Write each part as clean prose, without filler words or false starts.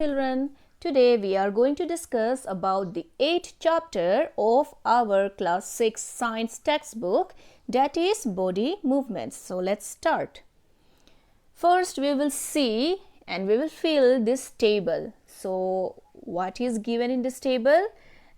Children, today we are going to discuss about the 8th chapter of our class 6 science textbook, that is body movements. So let's start. First we will see and we will fill this table. So what is given in this table?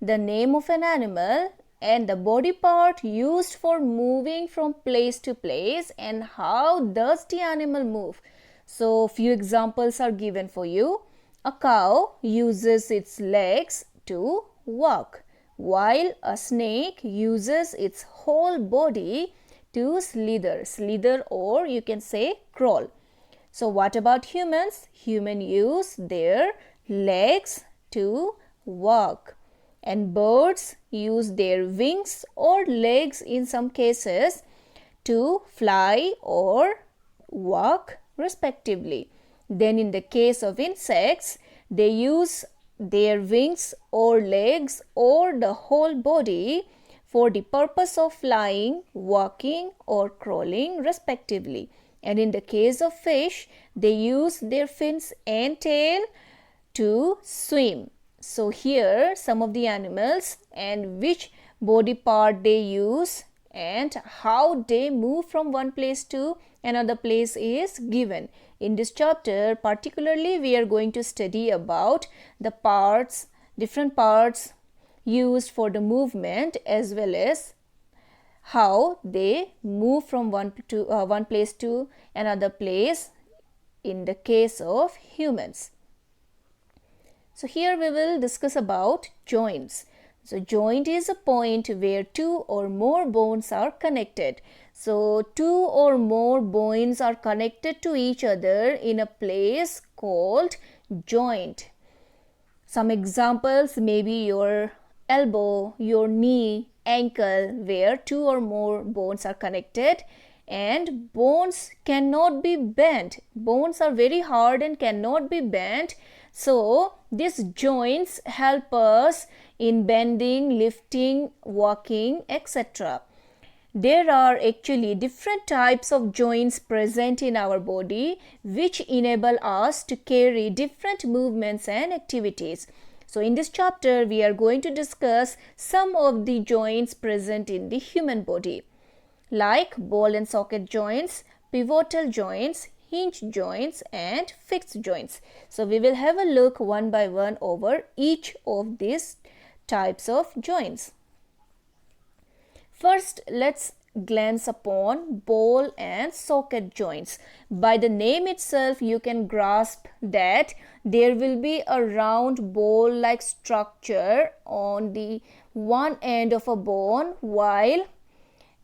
The name of an animal and the body part used for moving from place to place and how does the animal move. So few examples are given for you. A cow uses its legs to walk, while a snake uses its whole body to slither or you can say crawl. So what about humans? Humans use their legs to walk, and birds use their wings or legs in some cases to fly or walk respectively. Then in the case of insects, they use their wings or legs or the whole body for the purpose of flying, walking or crawling respectively. And in the case of fish, they use their fins and tail to swim. So here some of the animals and which body part they use and how they move from one place to another place is given. In this chapter, particularly we are going to study about the parts, different parts used for the movement as well as how they move from one place to another place in the case of humans. So here we will discuss about joints. So joint is a point where two or more bones are connected. So two or more bones are connected to each other in a place called joint. Some examples may be your elbow, your knee, ankle, where two or more bones are connected, and bones cannot be bent. Bones are very hard and cannot be bent. So these joints help us in bending, lifting, walking, etc. There are actually different types of joints present in our body which enable us to carry different movements and activities. So in this chapter, we are going to discuss some of the joints present in the human body, like ball and socket joints, pivotal joints, hinge joints and fixed joints. So we will have a look one by one over each of these types of joints. First, let's glance upon ball and socket joints. By the name itself, you can grasp that there will be a round ball-like structure on the one end of a bone, while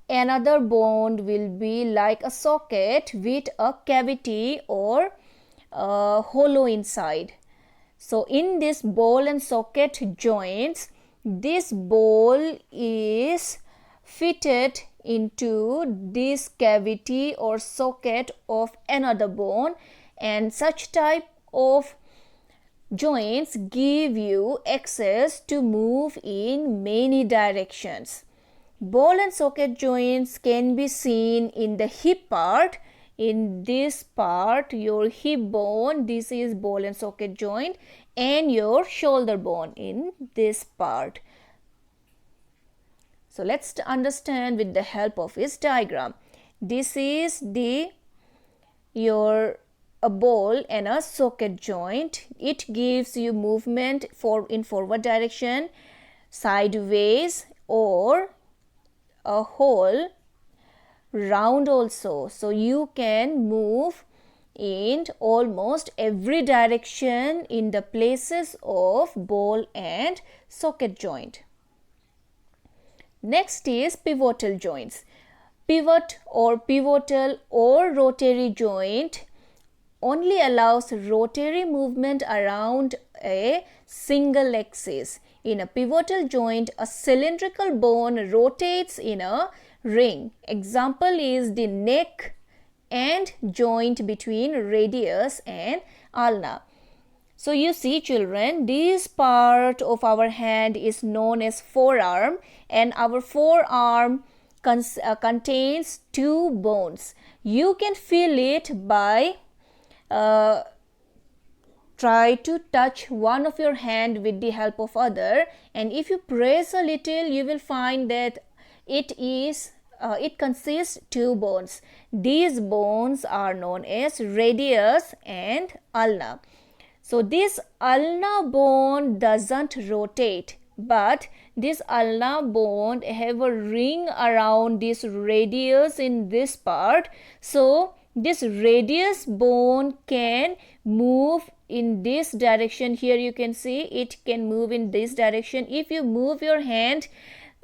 another bone will be like a socket with a cavity or a hollow inside. So in this ball and socket joints, this ball is fitted into this cavity or socket of another bone, and such type of joints give you access to move in many directions. Ball and socket joints can be seen in the hip part. In this part, your hip bone, this is ball and socket joint, and your shoulder bone in this part. So let's understand with the help of this diagram. This is a ball and a socket joint. It gives you movement in forward direction, sideways, or a whole round also. So you can move in almost every direction in the places of ball and socket joint. Next is pivotal joints. Pivot or pivotal or rotary joint only allows rotary movement around a single axis. In a pivotal joint, a cylindrical bone rotates in a ring. Example is the neck and joint between radius and ulna. So you see children, this part of our hand is known as forearm, and our forearm contains two bones. You can feel it by try to touch one of your hand with the help of other, and if you press a little, you will find that it consists two bones. These bones are known as radius and ulna. So this ulnar bone doesn't rotate, but this ulnar bone have a ring around this radius in this part. So this radius bone can move in this direction. Here you can see it can move in this direction. If you move your hand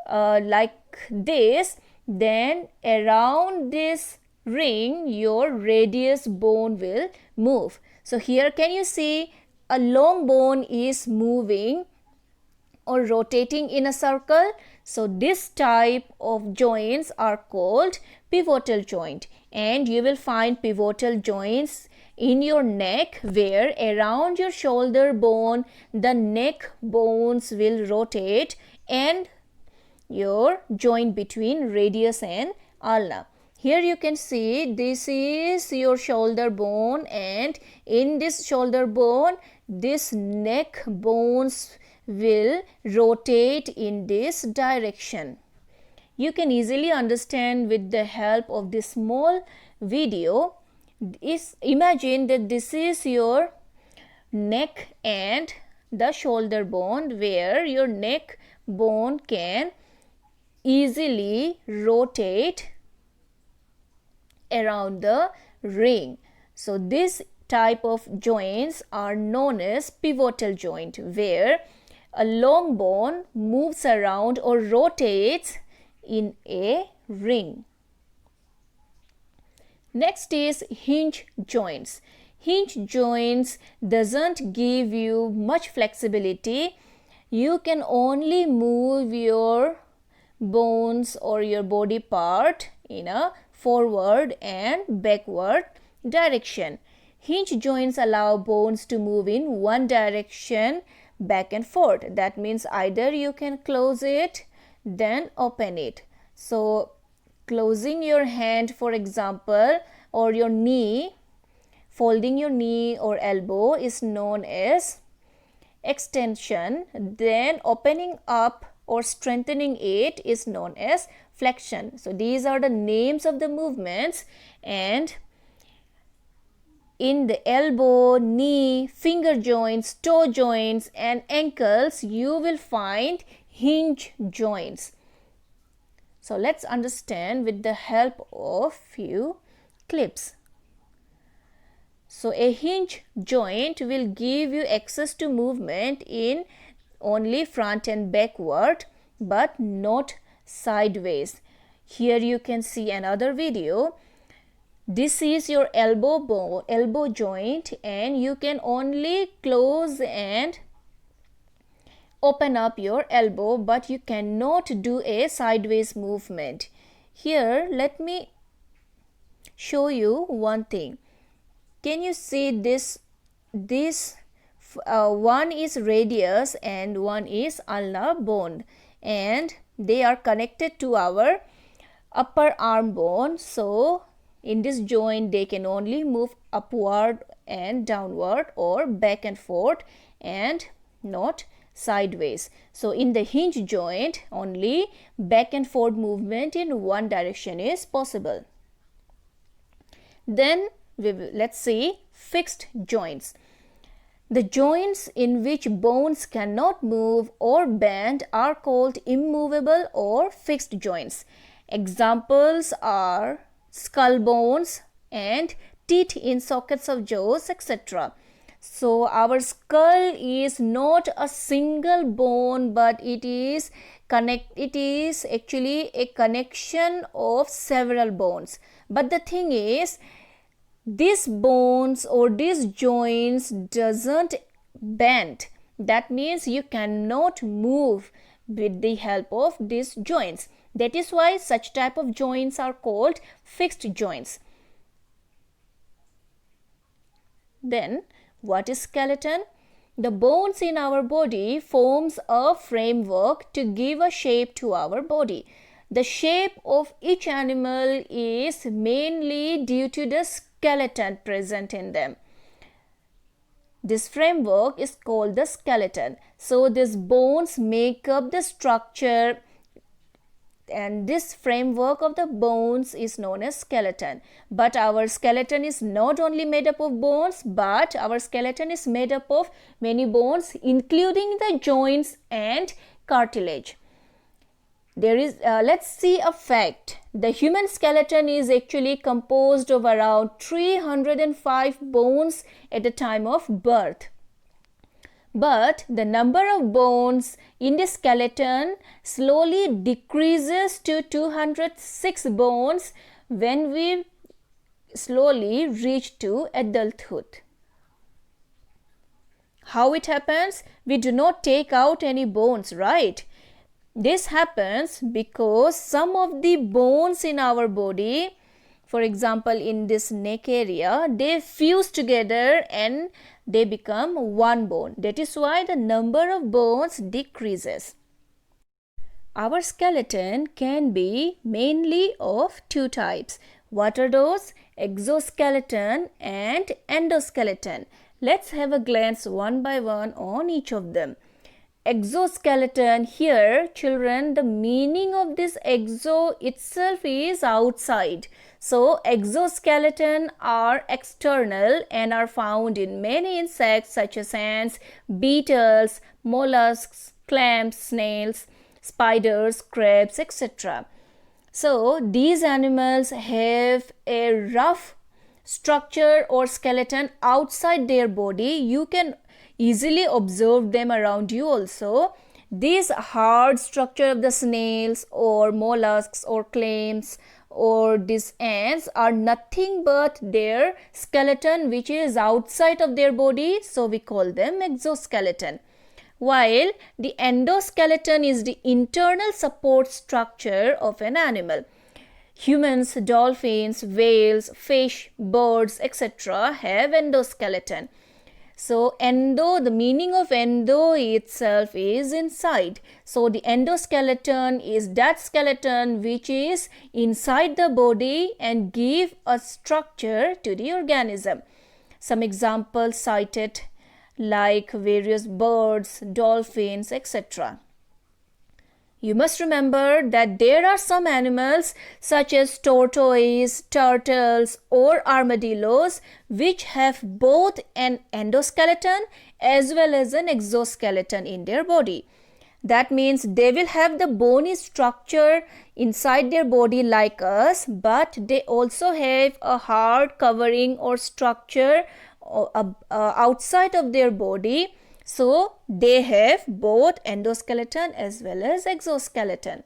like this, then around this ring your radius bone will move. So here can you see a long bone is moving or rotating in a circle. So this type of joints are called pivotal joint, and you will find pivotal joints in your neck, where around your shoulder bone the neck bones will rotate, and your joint between radius and ulna. Here you can see this is your shoulder bone, and in this shoulder bone this neck bones will rotate in this direction. You can easily understand with the help of this small video. Imagine that this is your neck and the shoulder bone, where your neck bone can easily rotate around the ring. So this type of joints are known as pivotal joint, where a long bone moves around or rotates in a ring. Next is hinge joints. Hinge joints doesn't give you much flexibility. You can only move your bones or your body part in a forward and backward direction. Hinge joints allow bones to move in one direction back and forth. That means either you can close it, then open it. So closing your hand, for example, or your knee, folding your knee or elbow is known as extension. Then opening up or strengthening it is known as flexion. So these are the names of the movements, and in the elbow, knee, finger joints, toe joints and ankles you will find hinge joints. So let's understand with the help of few clips. So a hinge joint will give you access to movement in only front and backward, but not sideways. Here you can see another video. This is your elbow joint, and you can only close and open up your elbow, but you cannot do a sideways movement. Here let me show you one thing. Can you see this one is radius and one is ulnar bone, and they are connected to our upper arm bone. So in this joint they can only move upward and downward or back and forth, and not sideways. So in the hinge joint only back and forth movement in one direction is possible. Then let's see fixed joints. The joints in which bones cannot move or bend are called immovable or fixed joints. Examples are skull bones and teeth in sockets of jaws, etc. So our skull is not a single bone, but it is actually a connection of several bones. But the thing is, these bones or these joints doesn't bend. That means you cannot move with the help of these joints. That is why such type of joints are called fixed joints. Then what is skeleton? The bones in our body forms a framework to give a shape to our body. The shape of each animal is mainly due to the skeleton present in them. This framework is called the skeleton. So these bones make up the structure, and this framework of the bones is known as skeleton. But our skeleton is not only made up of bones, but our skeleton is made up of many bones, including the joints and cartilage. Let's see a fact. The human skeleton is actually composed of around 305 bones at the time of birth. But the number of bones in the skeleton slowly decreases to 206 bones when we slowly reach to adulthood. How it happens? We do not take out any bones, right? This happens because some of the bones in our body, for example in this neck area, they fuse together and they become one bone. That is why the number of bones decreases. Our skeleton can be mainly of two types. What are those? Exoskeleton and endoskeleton. Let's have a glance one by one on each of them. Exoskeleton, here children, the meaning of this exo itself is outside. So exoskeleton are external and are found in many insects such as ants, beetles, mollusks, clams, snails, spiders, crabs, etc. So these animals have a rough structure or skeleton outside their body. You can easily observe them around you also. This hard structure of the snails or mollusks or clams or these ants are nothing but their skeleton which is outside of their body, so we call them exoskeleton. While the endoskeleton is the internal support structure of an animal. Humans, dolphins, whales, fish, birds, etc. have endoskeleton. So endo, the meaning of endo itself is inside. So the endoskeleton is that skeleton which is inside the body and give a structure to the organism. Some examples cited like various birds, dolphins, etc. You must remember that there are some animals such as tortoise, turtles or armadillos which have both an endoskeleton as well as an exoskeleton in their body. That means they will have the bony structure inside their body like us, but they also have a hard covering or structure outside of their body. So they have both endoskeleton as well as exoskeleton.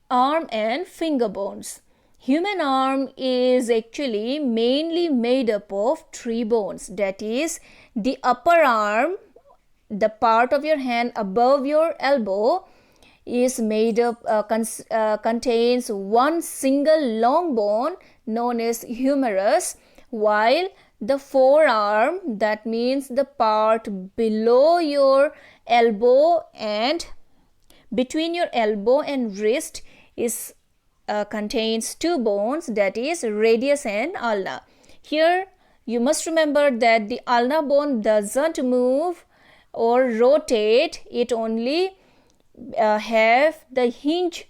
Arm and finger bones. Human arm is actually mainly made up of three bones. That is, the upper arm, the part of your hand above your elbow, is made up contains one single long bone known as humerus, while the forearm, that means the part below your elbow and between your elbow and wrist, is contains two bones, that is radius and ulna. Here you must remember that the ulna bone doesn't move or rotate, it only have the hinge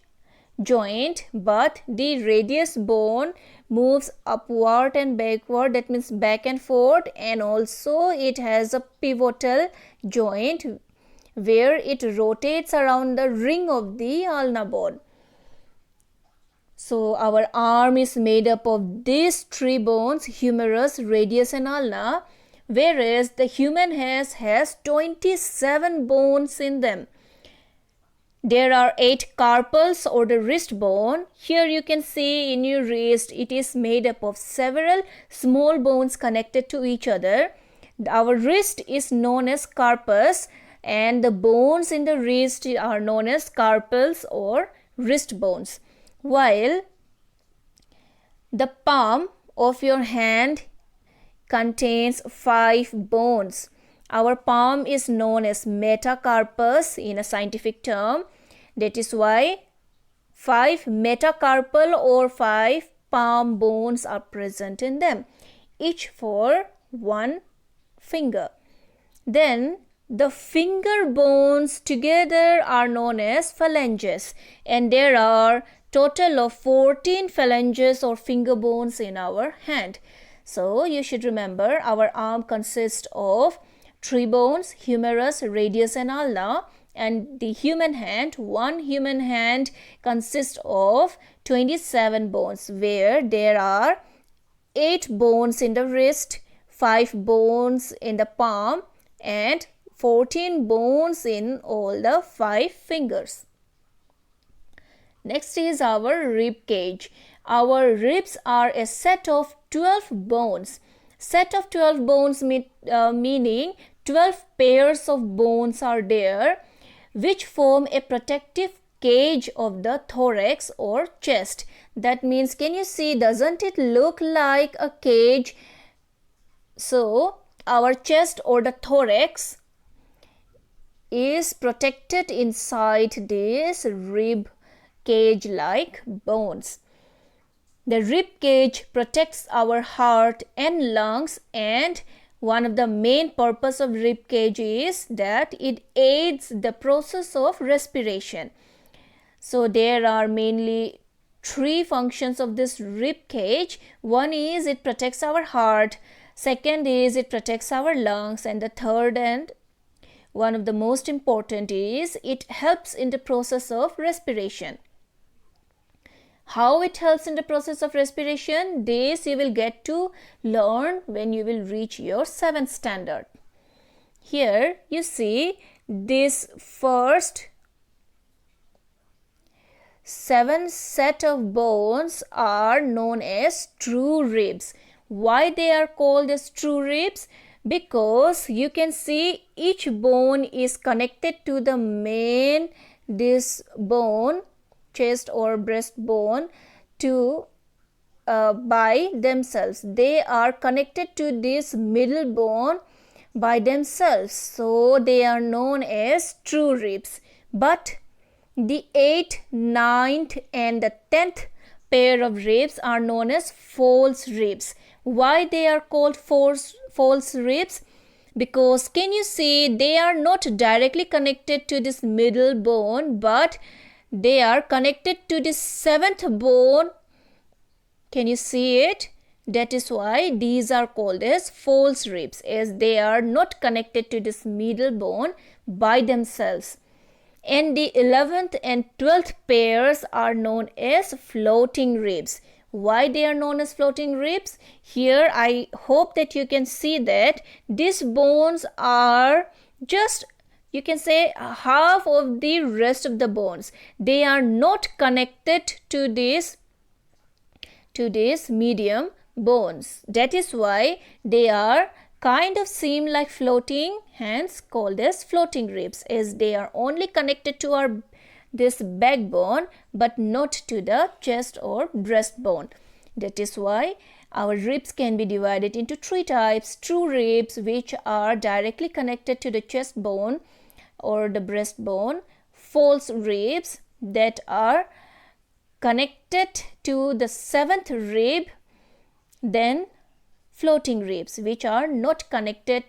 joint, but the radius bone moves upward and backward, that means back and forth, and also it has a pivotal joint where it rotates around the ring of the ulna bone. So our arm is made up of these three bones, humerus, radius and ulna, whereas the human has 27 bones in them. There are 8 carpals or the wrist bone. Here you can see in your wrist, it is made up of several small bones connected to each other. Our wrist is known as carpus and the bones in the wrist are known as carpals or wrist bones. While the palm of your hand contains 5 bones. Our palm is known as metacarpus in a scientific term. That is why 5 metacarpal or 5 palm bones are present in them, each for one finger. Then the finger bones together are known as phalanges, and there are total of 14 phalanges or finger bones in our hand. So you should remember our arm consists of 3 bones, humerus, radius and ulna, and the human hand, one human hand consists of 27 bones, where there are 8 bones in the wrist, 5 bones in the palm and 14 bones in all the 5 fingers. Next is our rib cage. Our ribs are a set of 12 bones. Set of 12 bones meaning 12 pairs of bones are there, which form a protective cage of the thorax or chest. That means, can you see, doesn't it look like a cage? So our chest or the thorax is protected inside this rib cage like bones. The rib cage protects our heart and lungs, and one of the main purpose of rib cage is that it aids the process of respiration. So there are mainly 3 functions of this rib cage. One is it protects our heart, second is it protects our lungs, and the third and one of the most important is it helps in the process of respiration. How it helps in the process of respiration, this you will get to learn when you will reach your 7th standard. Here you see this first 7 set of bones are known as true ribs. Why they are called as true ribs? Because you can see each bone is connected to the main this bone, chest or breastbone, to by themselves. They are connected to this middle bone by themselves, so they are known as true ribs. But the 8th, 9th and the 10th pair of ribs are known as false ribs. Why they are called false ribs? Because can you see, they are not directly connected to this middle bone, but they are connected to the 7th bone. Can you see it? That is why these are called as false ribs, as they are not connected to this middle bone by themselves. And the 11th and 12th pairs are known as floating ribs. Why they are known as floating ribs? Here I hope that you can see that these bones are just, you can say, half of the rest of the bones. They are not connected to this medium bones. That is why they are kind of seem like floating, hence called as floating ribs, as they are only connected to this backbone but not to the chest or breastbone. That is why our ribs can be divided into 3 types: true ribs, which are directly connected to the chest bone or the breastbone; false ribs, that are connected to the 7th rib; then floating ribs, which are not connected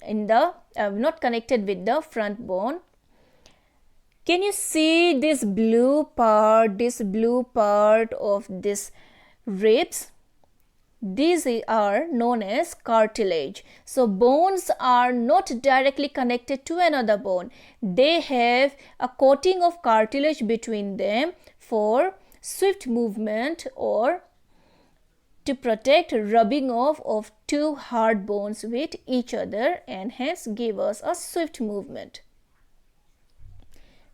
with the front bone. Can you see this blue part of this ribs? These are known as cartilage. So bones are not directly connected to another bone. They have a coating of cartilage between them for swift movement or to protect rubbing off of 2 hard bones with each other, and hence give us a swift movement.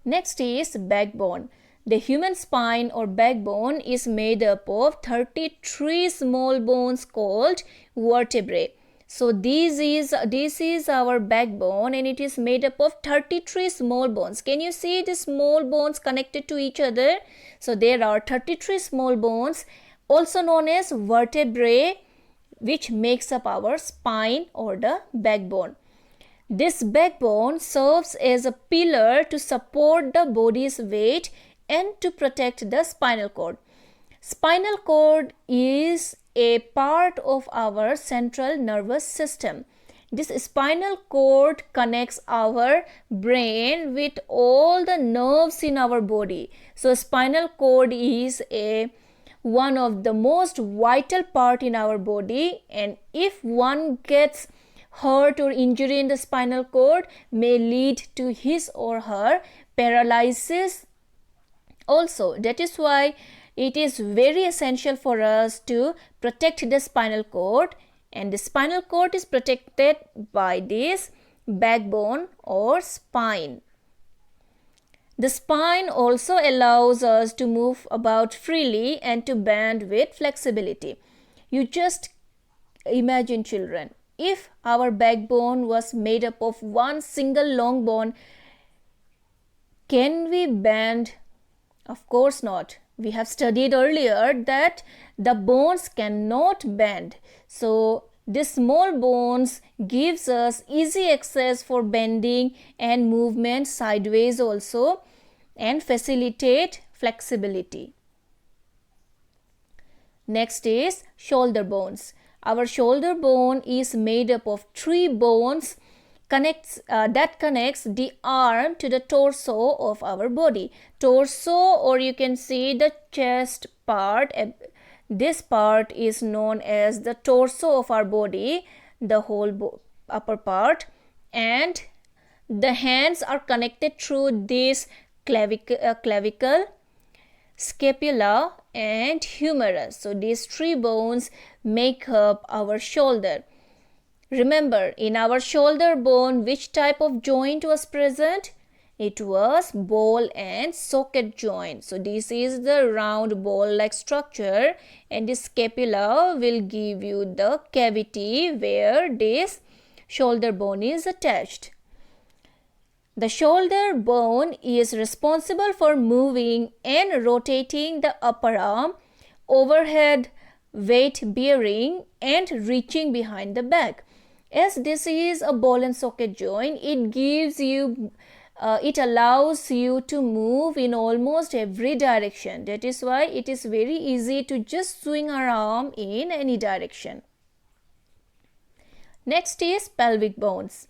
Next is backbone. The human spine or backbone is made up of 33 small bones called vertebrae. So this is our backbone, and it is made up of 33 small bones. Can you see the small bones connected to each other? So there are 33 small bones, also known as vertebrae, which makes up our spine or the backbone. This backbone serves as a pillar to support the body's weight and to protect the spinal cord. Spinal cord is a part of our central nervous system. This spinal cord connects our brain with all the nerves in our body. So spinal cord is one of the most vital part in our body, and if one gets hurt or injury in the spinal cord, may lead to his or her paralysis also. That is why it is very essential for us to protect the spinal cord, and the spinal cord is protected by this backbone or spine. The spine also allows us to move about freely and to bend with flexibility. You just imagine, children, if our backbone was made up of one single long bone, can we bend? Of course not. We have studied earlier that the bones cannot bend. So these small bones gives us easy access for bending and movement sideways also, and facilitate flexibility. Next is shoulder bones. Our shoulder bone is made up of 3 bones that connects the arm to the torso of our body. Torso, or you can see the chest part, this part is known as the torso of our body, the whole upper part, and the hands are connected through this clavicle, scapula and humerus. So these 3 bones make up our shoulder. Remember, in our shoulder bone, which type of joint was present? It was ball and socket joint. So this is the round ball-like structure, and the scapula will give you the cavity where this shoulder bone is attached. The shoulder bone is responsible for moving and rotating the upper arm, overhead weight bearing, and reaching behind the back. As this is a ball and socket joint, it allows you to move in almost every direction. That is why it is very easy to just swing our arm in any direction. Next is pelvic bones.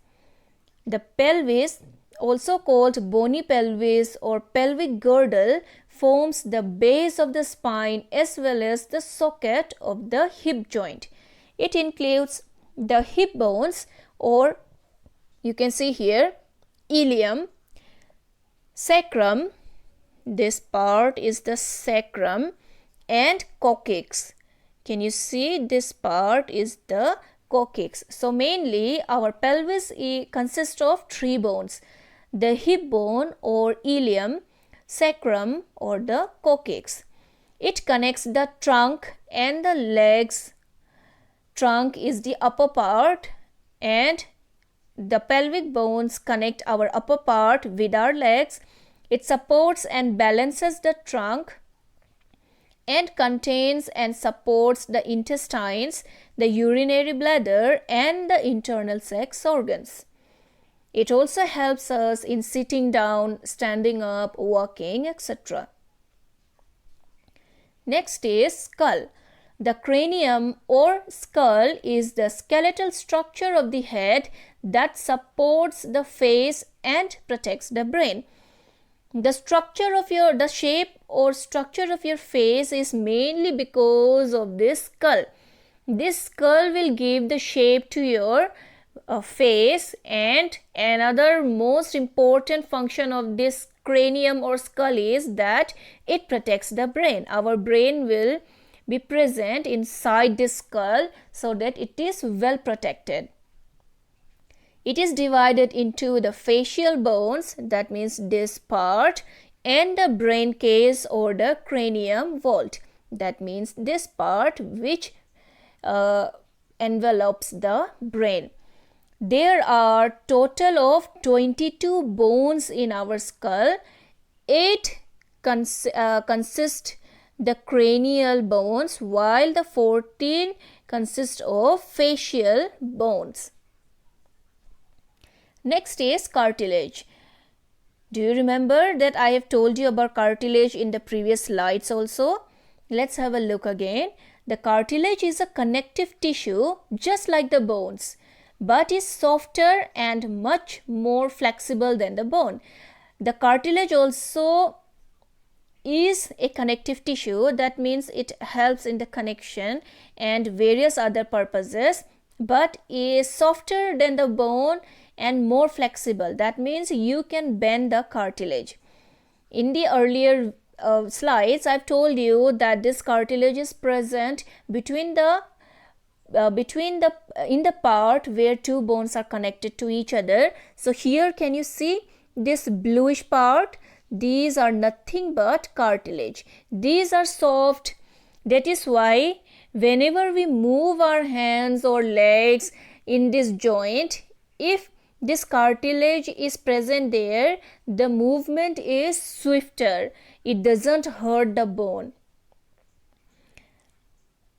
The pelvis, also called bony pelvis or pelvic girdle, forms the base of the spine as well as the socket of the hip joint. It includes the hip bones, or you can see here, ilium, sacrum, this part is the sacrum, and coccyx. Can you see this part is the coccyx? So mainly our pelvis consists of 3 bones: the hip bone or ilium, sacrum or the coccyx. It connects the trunk and the legs. Trunk is the upper part, and the pelvic bones connect our upper part with our legs. It supports and balances the trunk and contains and supports the intestines, the urinary bladder and the internal sex organs. It also helps us in sitting down, standing up, walking, etc. Next is skull. The cranium or skull is the skeletal structure of the head that supports the face and protects the brain. The shape or structure of your face is mainly because of this skull. This skull will give the shape to your face, and another most important function of this cranium or skull is that it protects the brain. Our brain will be present inside this skull so that it is well protected. It is divided into the facial bones, that means this part, and the brain case or the cranium vault, that means this part which envelops the brain. There are total of 22 bones in our skull. 8 consist the cranial bones, while the 14 consist of facial bones. Next is cartilage. Do you remember that I have told you about cartilage in the previous slides also? Let's have a look again. The cartilage is a connective tissue just like the bones, but is softer and much more flexible than the bone. The cartilage also is a connective tissue. That means it helps in the connection and various other purposes, but is softer than the bone and more flexible. That means you can bend the cartilage. In the earlier slides, I've told you that this cartilage is present between the in the part where two bones are connected to each other. So here, can you see this bluish part? These are nothing but cartilage. These are soft. That is why whenever we move our hands or legs in this joint, if this cartilage is present there, the movement is swifter. It doesn't hurt the bone.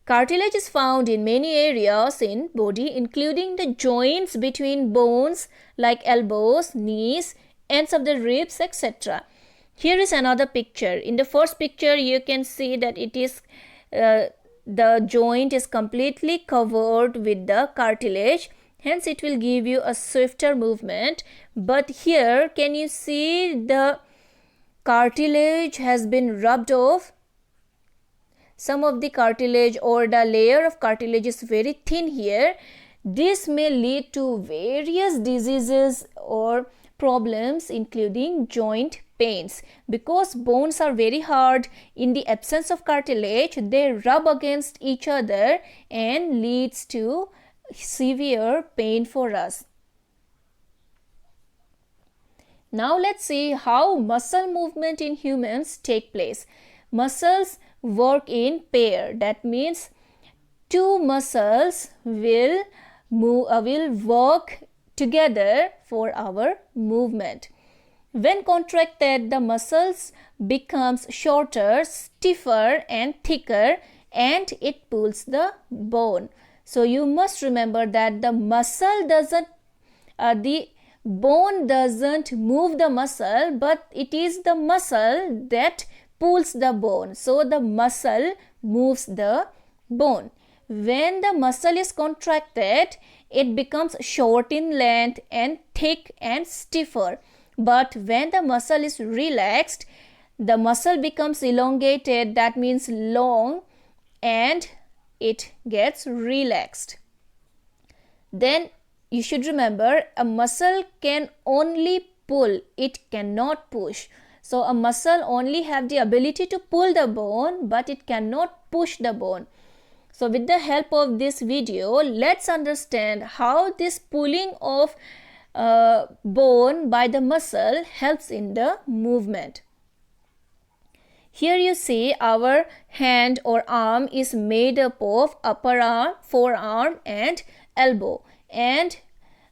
Cartilage is found in many areas in body, including the joints between bones like elbows, knees, ends of the ribs, etc. Here is another picture. In the first picture, you can see that it is the joint is completely covered with the cartilage. Hence, it will give you a swifter movement. But here, can you see the cartilage has been rubbed off? Some of the cartilage or the layer of cartilage is very thin here. This may lead to various diseases or problems, including joint pains. Because bones are very hard, in the absence of cartilage, they rub against each other and leads to severe pain for us. Now let's see how muscle movement in humans take place. Muscles work in pair. That means two muscles will work together for our movement. When contracted, the muscles becomes shorter, stiffer and thicker, and it pulls the bone. So you must remember that the bone doesn't move the muscle, but it is the muscle that pulls the bone. So the muscle moves the bone. When the muscle is contracted, it becomes short in length and thick and stiffer. But when the muscle is relaxed, the muscle becomes elongated, that means long, and it gets relaxed. Then you should remember, a muscle can only pull, it cannot push. So a muscle only have the ability to pull the bone, but it cannot push the bone. So with the help of this video, let's understand how this pulling of bone by the muscle helps in the movement. Here you see our hand or arm is made up of upper arm, forearm and elbow. And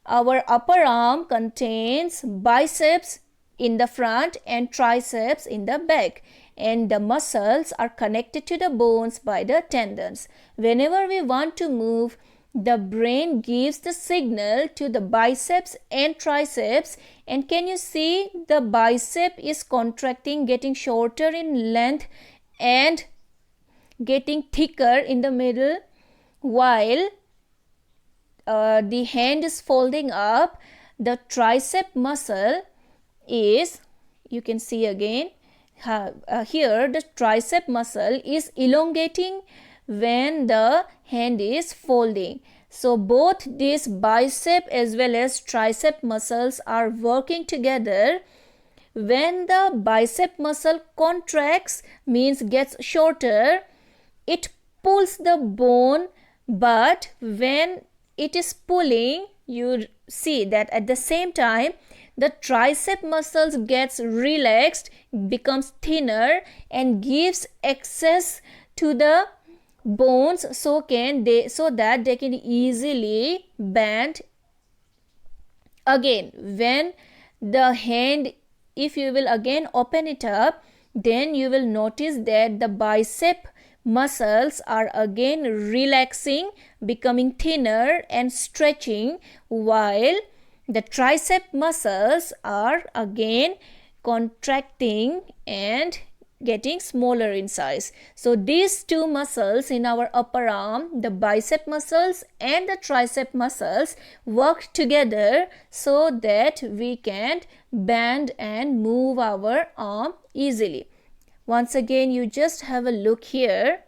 our upper arm contains biceps in the front and triceps in the back. And the muscles are connected to the bones by the tendons. Whenever we want to move, the brain gives the signal to the biceps and triceps. And can you see the bicep is contracting, getting shorter in length and getting thicker in the middle, while the hand is folding up. The tricep muscle is, you can see again, here the tricep muscle is elongating when the hand is folding. So both these bicep as well as tricep muscles are working together. When the bicep muscle contracts, means gets shorter, it pulls the bone, but when it is pulling, you see that at the same time the tricep muscles gets relaxed, becomes thinner and gives access to the bones so that they can easily bend. Again, when the hand, if you will again open it up, then you will notice that the bicep muscles are again relaxing, becoming thinner and stretching, while the tricep muscles are again contracting and getting smaller in size. So these two muscles in our upper arm, the bicep muscles and the tricep muscles, work together so that we can bend and move our arm easily. Once again, you just have a look here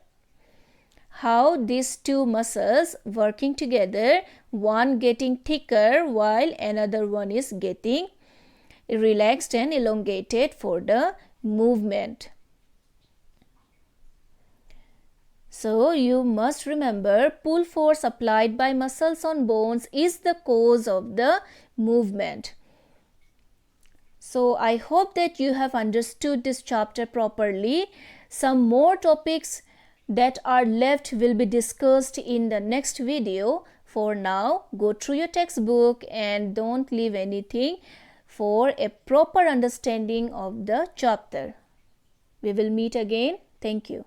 how these two muscles working together, one getting thicker while another one is getting relaxed and elongated for the movement. So you must remember, pull force applied by muscles on bones is the cause of the movement. So I hope that you have understood this chapter properly. Some more topics that are left will be discussed in the next video. For now, go through your textbook and don't leave anything for a proper understanding of the chapter. We will meet again. Thank you.